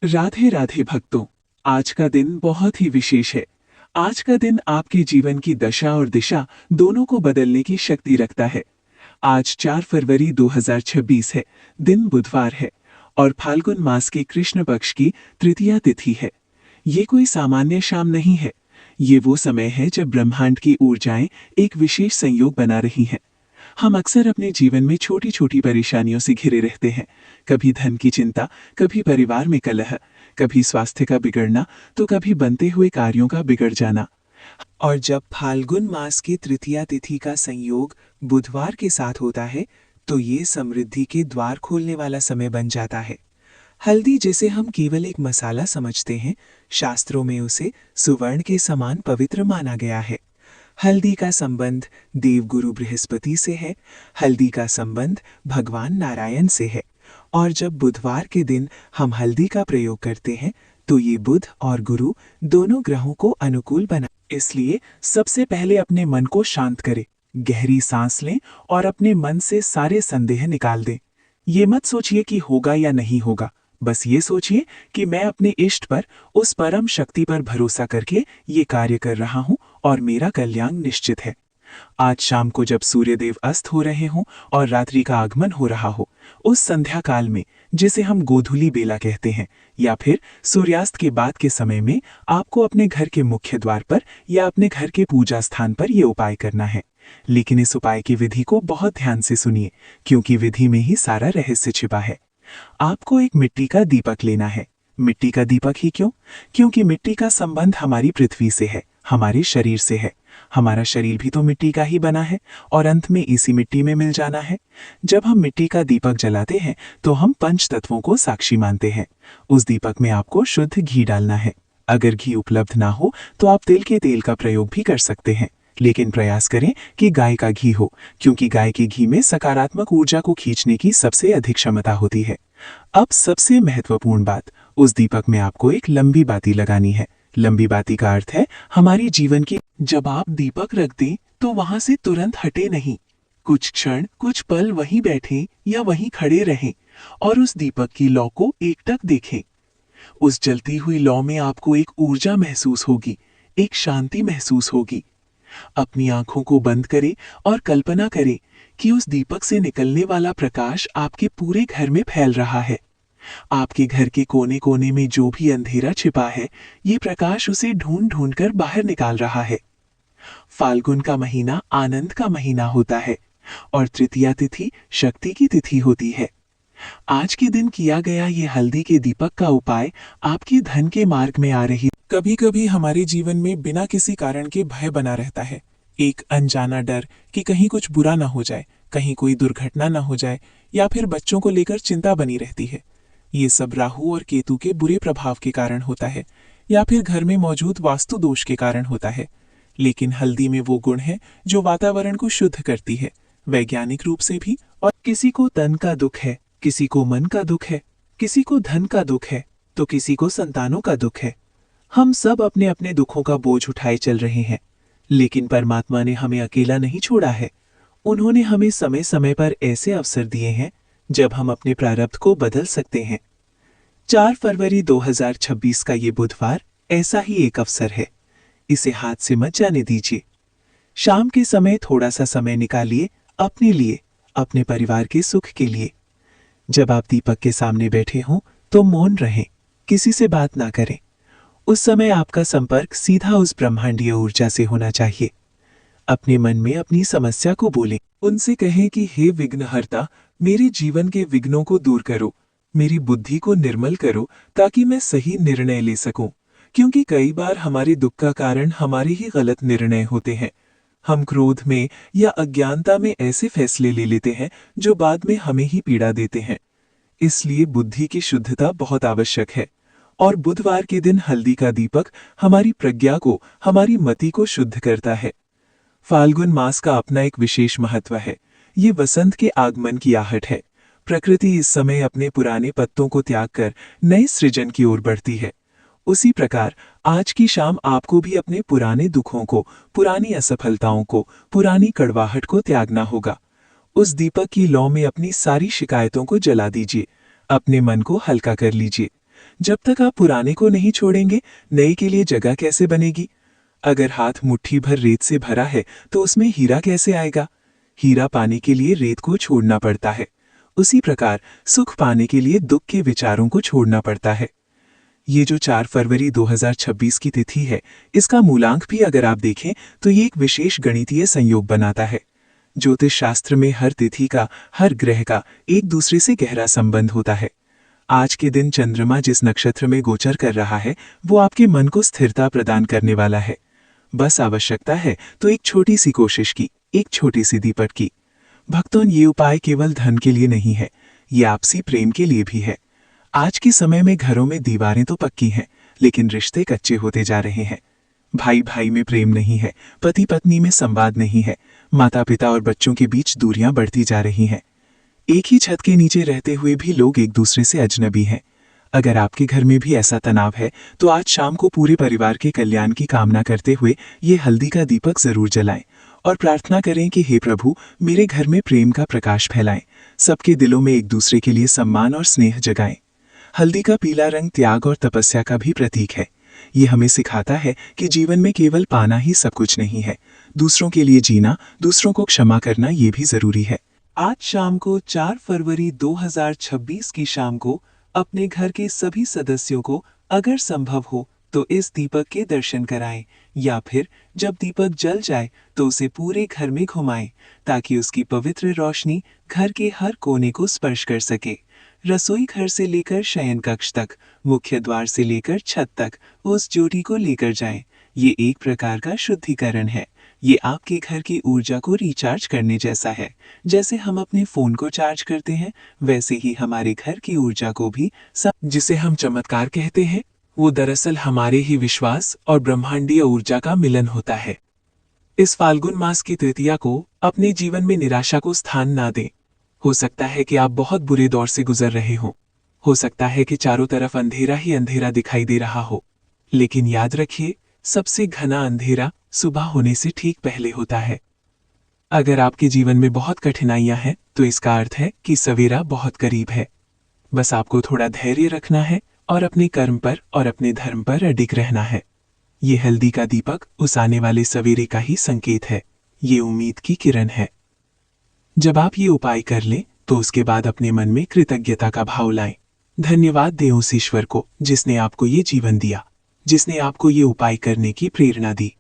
राधे राधे भक्तों। आज का दिन बहुत ही विशेष है। आज का दिन आपके जीवन की दशा और दिशा दोनों को बदलने की शक्ति रखता है। आज 4 फरवरी 2026 है। दिन बुधवार है और फाल्गुन मास के कृष्ण पक्ष की तृतीया तिथि है। ये कोई सामान्य शाम नहीं है। ये वो समय है जब ब्रह्मांड की ऊर्जाएं एक विशेष संयोग बना रही हैं। हम अक्सर अपने जीवन में छोटी छोटी परेशानियों से घिरे रहते हैं। कभी धन की चिंता, कभी परिवार में कलह, कभी स्वास्थ्य का बिगड़ना, तो कभी बनते हुए कार्यों का बिगड़ जाना। और जब फाल्गुन मास की तृतीया तिथि का संयोग बुधवार के साथ होता है तो ये समृद्धि के द्वार खोलने वाला समय बन जाता है। हल्दी, जिसे हम केवल एक मसाला समझते हैं, शास्त्रों में उसे सुवर्ण के समान पवित्र माना गया है। हल्दी का संबंध देवगुरु बृहस्पति से है। हल्दी का संबंध भगवान नारायण से है। और जब बुधवार के दिन हम हल्दी का प्रयोग करते हैं तो ये बुध और गुरु दोनों ग्रहों को अनुकूल बना। इसलिए सबसे पहले अपने मन को शांत करें, गहरी सांस लें और अपने मन से सारे संदेह निकाल दें। ये मत सोचिए कि होगा या नहीं होगा, बस ये सोचिए कि मैं अपने इष्ट पर, उस परम शक्ति पर भरोसा करके ये कार्य कर रहा हूँ और मेरा कल्याण निश्चित है। आज शाम को जब सूर्यदेव अस्त हो रहे हों और रात्रि का आगमन हो रहा हो, उस संध्या काल में, जिसे हम गोधूली बेला कहते हैं, या फिर सूर्यास्त के बाद के समय में, आपको अपने घर के मुख्य द्वार पर या अपने घर के पूजा स्थान पर यह उपाय करना है। लेकिन इस उपाय की विधि को बहुत ध्यान से सुनिए, क्योंकि विधि में ही सारा रहस्य छिपा है। आपको एक मिट्टी का दीपक लेना है। मिट्टी का दीपक ही क्यों? क्योंकि मिट्टी का संबंध हमारी पृथ्वी से है, हमारे शरीर से है। हमारा शरीर भी तो मिट्टी का ही बना है और अंत में इसी मिट्टी में मिल जाना है। जब हम मिट्टी का दीपक जलाते हैं तो हम पंच तत्वों को साक्षी मानते हैं। उस दीपक में आपको शुद्ध घी डालना है। अगर घी उपलब्ध ना हो तो आप तिल के तेल का प्रयोग भी कर सकते हैं, लेकिन प्रयास करें कि गाय का घी हो, क्योंकि गाय के घी में सकारात्मक ऊर्जा को खींचने की सबसे अधिक क्षमता होती है। अब सबसे महत्वपूर्ण बात, उस दीपक में आपको एक लंबी बाती लगानी है। लंबी बाती का अर्थ है हमारी जीवन की। जब आप दीपक रख दें तो वहां से तुरंत हटे नहीं। कुछ क्षण, कुछ पल वहीं बैठें या वहीं खड़े रहें और उस दीपक की लौ को एकटक देखें। उस जलती हुई लौ में आपको एक ऊर्जा महसूस होगी, एक शांति महसूस होगी। अपनी आंखों को बंद करें और कल्पना करें कि उस दीपक से निकलने वाला प्रकाश आपके पूरे घर में फैल रहा है। आपके घर के कोने कोने में जो भी अंधेरा छिपा है, ये प्रकाश उसे ढूंढ ढूंढ कर बाहर निकाल रहा है। फाल्गुन का महीना आनंद का महीना होता है और तृतीया तिथि शक्ति की तिथि होती है। आज के दिन किया गया ये हल्दी के दीपक का उपाय आपकी धन के मार्ग में आ रही। कभी कभी हमारे जीवन में बिना किसी कारण के भय बना रहता है। एक अनजाना डर कि कहीं कुछ बुरा ना हो जाए, कहीं कोई दुर्घटना ना हो जाए, या फिर बच्चों को लेकर चिंता बनी रहती है। ये सब राहु और केतु के बुरे प्रभाव के कारण होता है, या फिर घर में मौजूद वास्तु दोष के कारण होता है। लेकिन हल्दी में वो गुण है जो वातावरण को शुद्ध करती है, वैज्ञानिक रूप से भी। और किसी को तन का दुख है, किसी को मन का दुख है, किसी को धन का दुख है, तो किसी को संतानों का दुख है। हम सब अपने अपने दुखों का बोझ उठाए चल रहे हैं, लेकिन परमात्मा ने हमें अकेला नहीं छोड़ा है। उन्होंने हमें समय समय पर ऐसे अवसर दिए हैं जब हम अपने प्रारब्ध को बदल सकते हैं। 4 फरवरी 2026 का ये बुधवार ऐसा ही एक अवसर है। इसे हाथ से मत जाने दीजिए। शाम के समय थोड़ा सा समय निकालिए अपने लिए, अपने परिवार के सुख के लिए। जब आप दीपक के सामने बैठे हों तो मौन रहें, किसी से बात ना करें। उस समय आपका संपर्क सीधा उस ब्रह्मांडीय ऊर्जा से होना चाहिए। अपने मन में अपनी समस्या को बोलें। उनसे कहें कि हे विघ्नहर्ता, मेरे जीवन के विघ्नों को दूर करो, मेरी बुद्धि को निर्मल करो ताकि मैं सही निर्णय ले सकूं। क्योंकि कई बार हमारे दुख का कारण हमारे ही गलत निर्णय होते हैं। हम क्रोध में या अज्ञानता में ऐसे फैसले ले लेते हैं जो बाद में हमें ही पीड़ा देते हैं। इसलिए बुद्धि की शुद्धता बहुत आवश्यक है। और बुधवार के दिन हल्दी का दीपक हमारी प्रज्ञा को, हमारी मति को शुद्ध करता है। फाल्गुन मास का अपना एक विशेष महत्व है। ये वसंत के आगमन की आहट है। प्रकृति इस समय अपने पुराने पत्तों को त्याग कर नए सृजन की ओर बढ़ती है। उसी प्रकार आज की शाम आपको भी अपने पुराने दुखों को, पुरानी असफलताओं को, पुरानी कड़वाहट को त्यागना होगा। उस दीपक की लौ में अपनी सारी शिकायतों को जला दीजिए। अपने मन को हल्का कर लीजिए। जब तक आप पुराने को नहीं छोड़ेंगे, नए के लिए जगह कैसे बनेगी? अगर हाथ मुट्ठी भर रेत से भरा है तो उसमें हीरा कैसे आएगा? हीरा पाने के लिए रेत को छोड़ना पड़ता है। उसी प्रकार सुख पाने के लिए दुख के विचारों को छोड़ना पड़ता है। ये जो 4 फरवरी 2026 की तिथि है, इसका मूलांक भी अगर आप देखें तो ये एक विशेष गणितीय संयोग बनाता है। ज्योतिष शास्त्र में हर तिथि का, हर ग्रह का एक दूसरे से गहरा संबंध होता है। आज के दिन चंद्रमा जिस नक्षत्र में गोचर कर रहा है, वो आपके मन को स्थिरता प्रदान करने वाला है। बस आवश्यकता है तो एक छोटी सी कोशिश की, एक छोटी सी दीपक की। भक्तों, ये उपाय केवल धन के लिए नहीं है, ये आपसी प्रेम के लिए भी है। आज के समय में घरों में दीवारें तो पक्की हैं, लेकिन रिश्ते कच्चे होते जा रहे हैं। भाई भाई में प्रेम नहीं है, पति पत्नी में संवाद नहीं है, माता पिता और बच्चों के बीच दूरियां बढ़ती जा रही हैं। एक ही छत के नीचे रहते हुए भी लोग एक दूसरे से अजनबी हैं। अगर आपके घर में भी ऐसा तनाव है तो आज शाम को पूरे परिवार के कल्याण की कामना करते हुए ये हल्दी का दीपक जरूर जलाएं और प्रार्थना करें कि हे प्रभु, मेरे घर में प्रेम का प्रकाश फैलाएं, सबके दिलों में एक दूसरे के लिए सम्मान और स्नेह जगाएं। हल्दी का पीला रंग त्याग और तपस्या का भी प्रतीक है। ये हमें सिखाता है कि जीवन में केवल पाना ही सब कुछ नहीं है, दूसरों के लिए जीना, दूसरों को क्षमा करना ये भी जरूरी है। आज शाम को 4 फरवरी 2026 की शाम को अपने घर के सभी सदस्यों को अगर संभव हो तो इस दीपक के दर्शन कराएं, या फिर जब दीपक जल जाए तो उसे पूरे घर में घुमाएं, ताकि उसकी पवित्र रोशनी घर के हर कोने को स्पर्श कर सके। रसोई घर से लेकर शयन कक्ष तक, मुख्य द्वार से लेकर छत तक उस ज्योति को लेकर जाएं। ये एक प्रकार का शुद्धिकरण है। ये आपके घर की ऊर्जा को रिचार्ज करने जैसा है। जैसे हम अपने फोन को चार्ज करते हैं, वैसे ही हमारे घर की ऊर्जा को भी जिसे हम चमत्कार कहते हैं, वो दरअसल हमारे ही विश्वास और ब्रह्मांडीय ऊर्जा का मिलन होता है। इस फाल्गुन मास की तृतीया को अपने जीवन में निराशा को स्थान ना दें। हो सकता है कि आप बहुत बुरे दौर से गुजर रहे हो सकता है कि चारों तरफ अंधेरा ही अंधेरा दिखाई दे रहा हो, लेकिन याद रखिए, सबसे घना अंधेरा सुबह होने से ठीक पहले होता है। अगर आपके जीवन में बहुत कठिनाइयां हैं तो इसका अर्थ है कि सवेरा बहुत करीब है। बस आपको थोड़ा धैर्य रखना है और अपने कर्म पर और अपने धर्म पर अडिग रहना है। ये हल्दी का दीपक उस आने वाले सवेरे का ही संकेत है। ये उम्मीद की किरण है। जब आप ये उपाय कर लें तो उसके बाद अपने मन में कृतज्ञता का भाव लाएं। धन्यवाद दें उस ईश्वर को जिसने आपको ये जीवन दिया, जिसने आपको ये उपाय करने की प्रेरणा दी।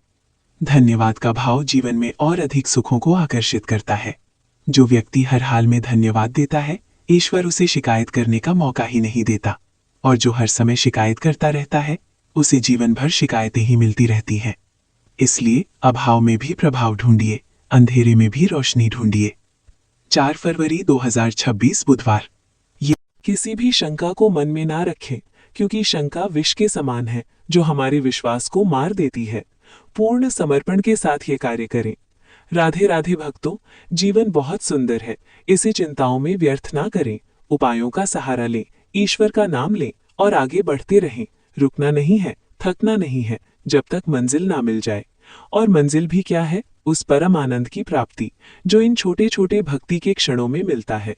धन्यवाद का भाव जीवन में और अधिक सुखों को आकर्षित करता है। जो व्यक्ति हर हाल में धन्यवाद देता है, ईश्वर उसे शिकायत करने का मौका ही नहीं देता, और जो हर समय शिकायत करता रहता है, उसे जीवन भर शिकायतें ही मिलती रहती हैं। इसलिए अभाव में भी प्रभाव ढूंढिए, अंधेरे में भी रोशनी ढूंढिए। 4 फरवरी 2026 बुधवार। ये किसी भी शंका को मन में ना रखें, क्योंकि शंका विष के समान है जो हमारे विश्वास को मार देती है। पूर्ण समर्पण के साथ ये कार्य करें। राधे राधे भक्तों, जीवन बहुत सुंदर है, इसे चिंताओं में व्यर्थ ना करें। उपायों का सहारा लें, ईश्वर का नाम लें और आगे बढ़ते रहें। रुकना नहीं है, थकना नहीं है, जब तक मंजिल ना मिल जाए। और मंजिल भी क्या है? उस परम आनंद की प्राप्ति जो इन छोटे छोटे भक्ति के क्षणों में मिलता है।